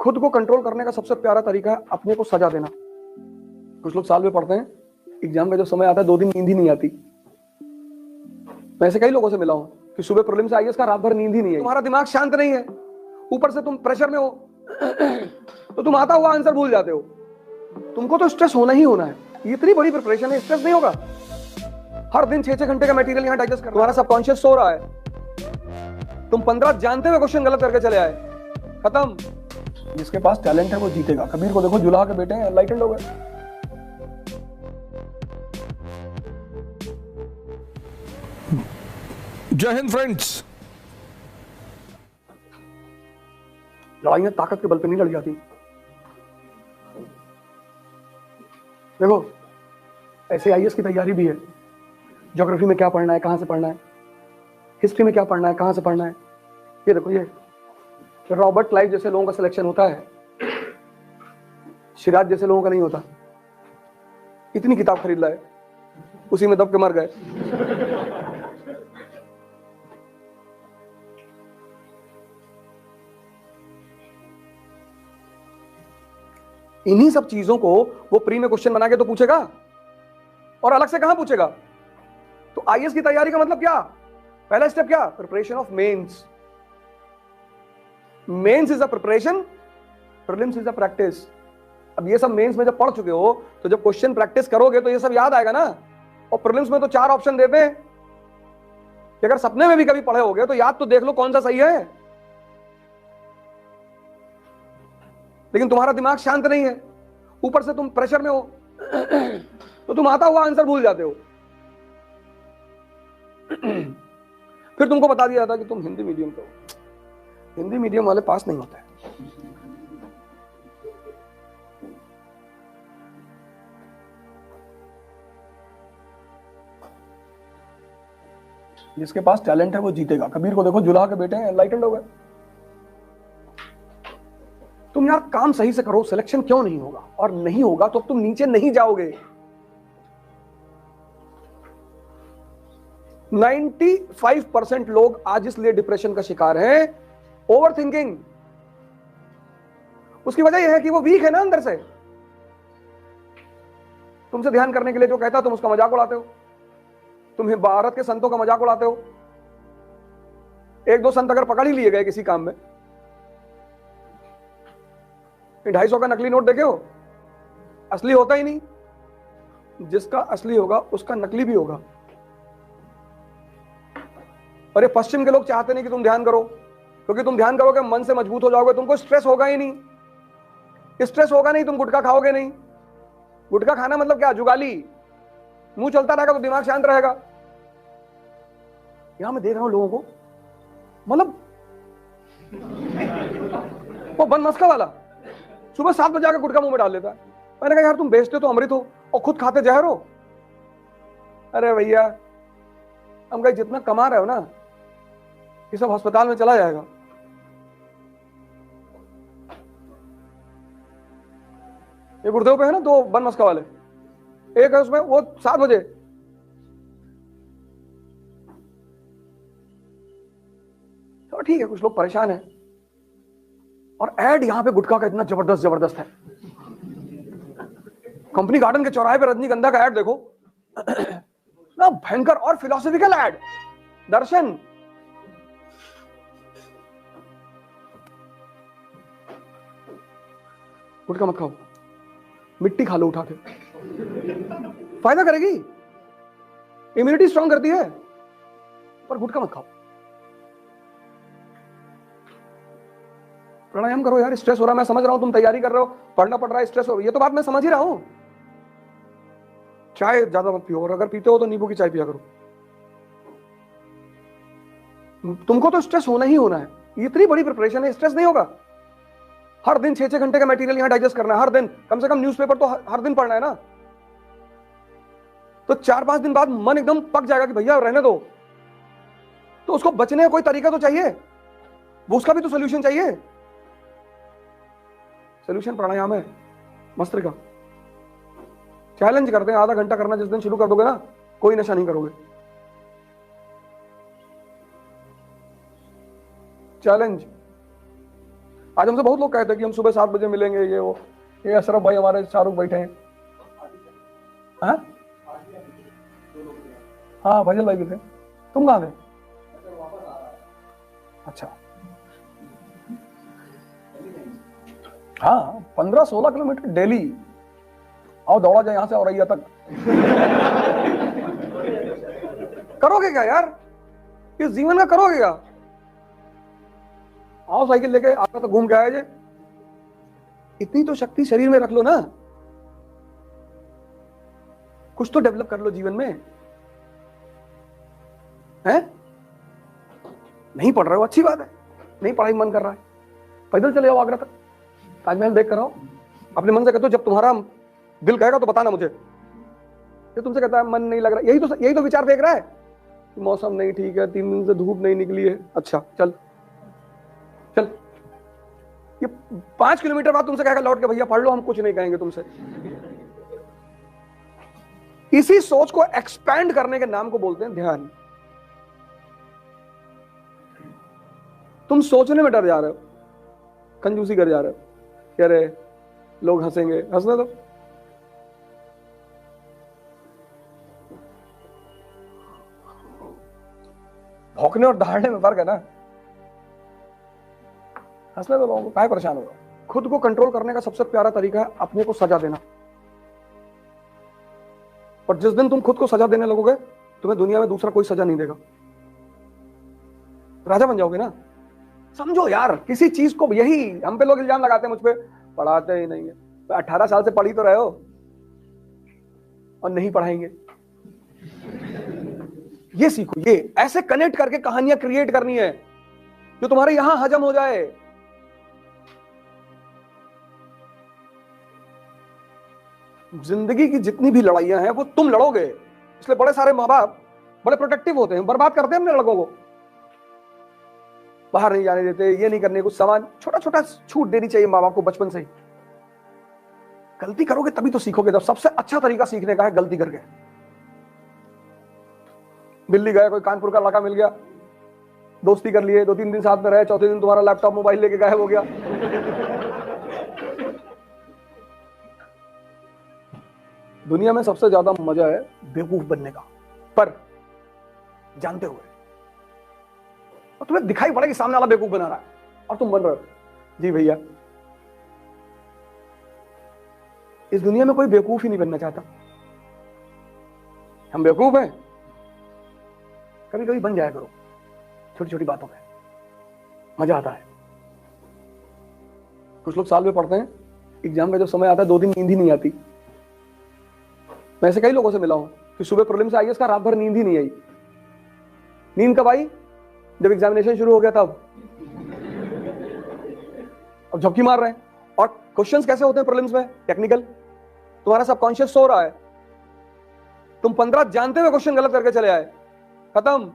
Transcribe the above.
खुद को कंट्रोल करने का सबसे प्यारा तरीका है अपने को सजा देना। कुछ लोग साल में पढ़ते हैं, एग्जाम का जो समय आता है 2 दिन नींद ही नहीं आती। मैं ऐसे कई लोगों से मिला हूं कि सुबह प्रीलिम्स से आईएएस का रात भर नींद ही नहीं है। तुम्हारा दिमाग शांत नहीं है, ऊपर से तुम प्रेशर में हो तो तुम आता हुआ आंसर भूल जाते हो। तुमको तो स्ट्रेस होना ही होना है, ये इतनी बड़ी प्रिपरेशन है, स्ट्रेस नहीं होगा। हर दिन 6-6 घंटे का मटेरियल यहां डाइजेस्ट कर, तुम्हारा सबकॉन्शियस सो रहा है, तुम 15 जानते हुए क्वेश्चन गलत करके चले आए, खत्म। जिसके पास टैलेंट है वो जीतेगा। कबीर को देखो, जुलाहा के बेटे हैं, एनलाइटेंड हो गए। जय हिंद फ्रेंड्स। लड़ाइयां ताकत के बल पे नहीं लड़ी जाती। देखो, ऐसे आईएएस की तैयारी भी है। ज्योग्राफी में क्या पढ़ना है, कहां से पढ़ना है, हिस्ट्री में क्या पढ़ना है, कहां से पढ़ना है। ये देखो, ये रॉबर्ट क्लाइव जैसे लोगों का सिलेक्शन होता है, सिराज जैसे लोगों का नहीं होता। इतनी किताब खरीद लाए, उसी में दब के मर गए। इन्हीं सब चीजों को वो प्री में क्वेश्चन बना के तो पूछेगा, और अलग से कहां पूछेगा। तो आईएएस की तैयारी का मतलब क्या? पहला स्टेप क्या? Preparation of mains. Mains is a preparation, prelims is a practice. अब ये सब मेंस में जब पढ़ चुके हो तो जब क्वेश्चन प्रैक्टिस करोगे तो ये सब याद आएगा ना। और प्रीलिम्स में तो 4 ऑप्शन देते हैं कि अगर सपने में भी कभी पढ़े होगे तो याद तो देख लो कौन सा सही है। लेकिन तुम्हारा दिमाग शांत नहीं है, ऊपर से तुम प्रेशर में हो तो तुम आता हुआ आंसर भूल जाते हो। फिर तुमको बता दिया जाता कि तुम हिंदी मीडियम के हो, हिंदी मीडियम वाले पास नहीं होते। जिसके पास टैलेंट है वो जीतेगा। कबीर को देखो, जुलाहा के बेटे हैं, एनलाइटेंड हो गए। तुम यार काम सही से करो, सिलेक्शन क्यों नहीं होगा? और नहीं होगा तो तुम नीचे नहीं जाओगे। 95% लोग आज इसलिए डिप्रेशन का शिकार हैं, ओवर थिंकिंग। उसकी वजह यह है कि वो वीक है ना अंदर से। तुमसे ध्यान करने के लिए जो कहता तुम उसका मजाक उड़ाते हो। तुम भारत के संतों का मजाक उड़ाते हो। 1-2 संत अगर पकड़ ही लिए गए किसी काम में, 250 का नकली नोट देखे हो, असली होता ही नहीं। जिसका असली होगा उसका नकली भी होगा। और ये पश्चिम के लोग चाहते नहीं कि तुम ध्यान करो, क्योंकि तुम ध्यान करोगे मन से मजबूत हो जाओगे, तुमको स्ट्रेस होगा ही नहीं। स्ट्रेस होगा नहीं, तुम गुटखा खाओगे नहीं। गुटखा खाना मतलब क्या? जुगाली। मुंह चलता रहेगा तो दिमाग शांत रहेगा। यहां मैं देख रहा हूं लोगों को, मतलब वो बन मस्का वाला सुबह 7 बजे आकर गुटखा मुंह में डाल लेता है। मैंने कहा यार तुम बेचते तो अमृत हो और खुद खाते जहर हो। अरे भैया, हम कहीं जितना कमा रहे हो ना, ये सब अस्पताल में चला जाएगा। ये गुरुदेव पे है ना 2 बन मस्का वाले, एक है उसमें वो 7 बजे। तो ठीक है, कुछ लोग परेशान हैं। और एड यहां पे गुटखा का इतना जबरदस्त है। कंपनी गार्डन के चौराहे पे रजनीगंधा का एड देखो ना, भयंकर और फिलोसॉफिकल एड। दर्शन, गुटखा मत खाओ, मिट्टी खा लो उठा के, फायदा करेगी, इम्यूनिटी स्ट्रांग करती है, पर गुटखा मत खाओ। प्राणायाम करो यार। स्ट्रेस हो रहा है, मैं समझ रहा हूं, तुम तैयारी कर रहे हो, पढ़ना पड़ रहा है, स्ट्रेस हो रही है, ये तो बात मैं समझ ही रहा हूं। चाय ज्यादा मत पियो, और अगर पीते हो तो नींबू की चाय पिया करो। तुमको तो स्ट्रेस होना ही होना है, ये इतनी बड़ी प्रिपरेशन है, स्ट्रेस नहीं होगा। हर दिन 6-6 घंटे का मटेरियल यहां डाइजेस्ट करना है, हर दिन कम से कम न्यूज़पेपर तो हर दिन पढ़ना है ना। तो 4-5 दिन बाद मन एकदम पक जाएगा कि भैया रहने दो। तो उसको बचने का कोई तरीका तो चाहिए, वो उसका भी तो सोल्यूशन चाहिए। सोल्यूशन प्राणायाम है, मस्तिष्क। चैलेंज करते हैं, आधा घंटा करना जिस दिन शुरू कर दोगे ना, कोई नशा नहीं करोगे। चैलेंज। आज हमसे बहुत लोग कहते हैं कि हम सुबह 7 बजे मिलेंगे, ये वो। ये अशरफ भाई हमारे शाहरुख बैठे हैं। हाँ हाँ, फजल भाई भी थे। तुम कहाँ थे? अच्छा हाँ, 15-16 किलोमीटर डेली। आओ दौड़ा जाए यहां से औरैया तक। करोगे क्या यार? इस जीवन का करोगे क्या? आओ साइकिल लेके आगे तक घूम के आए जे। इतनी तो शक्ति शरीर में रख लो ना, कुछ तो डेवलप कर लो जीवन में, है? नहीं पढ़ रहे हो, अच्छी बात है। नहीं पढ़ाई मन कर रहा है, पैदल चले जाओ आगरा तक, ताजमहल देख कर आओ। अपने मन से कहते हो, जब तुम्हारा दिल कहेगा तो बताना मुझे। ये तुमसे कहता है मन नहीं लग रहा, यही तो विचार फेंक रहा है कि मौसम नहीं ठीक है, 3 दिन से धूप नहीं निकली है। अच्छा चल चल, ये 5 किलोमीटर बाद तुमसे कहेगा लौट के, भैया पढ़ लो, हम कुछ नहीं कहेंगे तुमसे। इसी सोच को एक्सपैंड करने के नाम को बोलते हैं ध्यान। तुम सोचने में डर जा रहे हो, कंजूसी कर जा रहे हो, कह रहे लोग हंसेंगे, हंसने दो। भौंकने और दहाड़ने में फर्क है ना। हंसने दो लोगों को, काहे परेशान हो रहे हो? खुद को कंट्रोल करने का सबसे प्यारा तरीका है अपने को सजा देना। और जिस दिन तुम खुद को सजा देने लगोगे, तुम्हें दुनिया में दूसरा कोई सजा नहीं देगा, राजा बन जाओगे ना। समझो यार, किसी चीज को, यही हम पे लोग इल्जाम लगाते हैं मुझ पे, पढ़ाते ही नहीं है। 18 साल से पढ़ी तो रहे हो और नहीं पढ़ाएंगे। ये सीखो, ये ऐसे कनेक्ट करके कहानियां क्रिएट करनी है जो तुम्हारे यहां हजम हो जाए। जिंदगी की जितनी भी लड़ाइयां हैं वो तुम लड़ोगे, इसलिए बड़े सारे माँ बाप बड़े प्रोटेक्टिव होते हैं, बर्बाद करते हैं अपने लड़कों को। बाहर नहीं जाने देते, ये नहीं करने, कुछ सामान छोटा छोटा छूट देनी चाहिए माँ बाप को बचपन से ही। गलती करोगे तभी तो सीखोगे। तब सबसे अच्छा तरीका सीखने का है गलती करके। दिल्ली गए, कोई कानपुर का लड़का मिल गया, दोस्ती कर लिए, 2-3 दिन साथ में रहे, चौथे दिन तुम्हारा लैपटॉप मोबाइल लेके गायब हो गया। दुनिया में सबसे ज्यादा मजा है बेवकूफ बनने का, पर जानते हुए। और तुम्हें दिखाई पड़े कि सामने वाला बेवकूफ बना रहा है और तुम बन रहे हो। जी भैया, इस दुनिया में कोई बेवकूफ ही नहीं बनना चाहता। हम बेवकूफ हैं, कभी कभी बन जाया करो, छोटी छोटी बातों में मजा आता है। कुछ लोग साल में पढ़ते हैं, एग्जाम का जो समय आता है 2 दिन नींद ही नहीं आती। मैं ऐसे कई लोगों से मिला हूं कि सुबह प्रीलिम्स आई, इसका रात भर नींद ही नहीं आई। नींद कब आई? जब एग्जामिनेशन शुरू हो गया तब। अब झपकी मार रहे हैं। और क्वेश्चंस कैसे होते हैं प्रीलिम्स में? टेक्निकल। तुम्हारा सबकॉन्शियस सो रहा है, तुम 15 जानते हुए क्वेश्चन गलत करके चले आए, खत्म।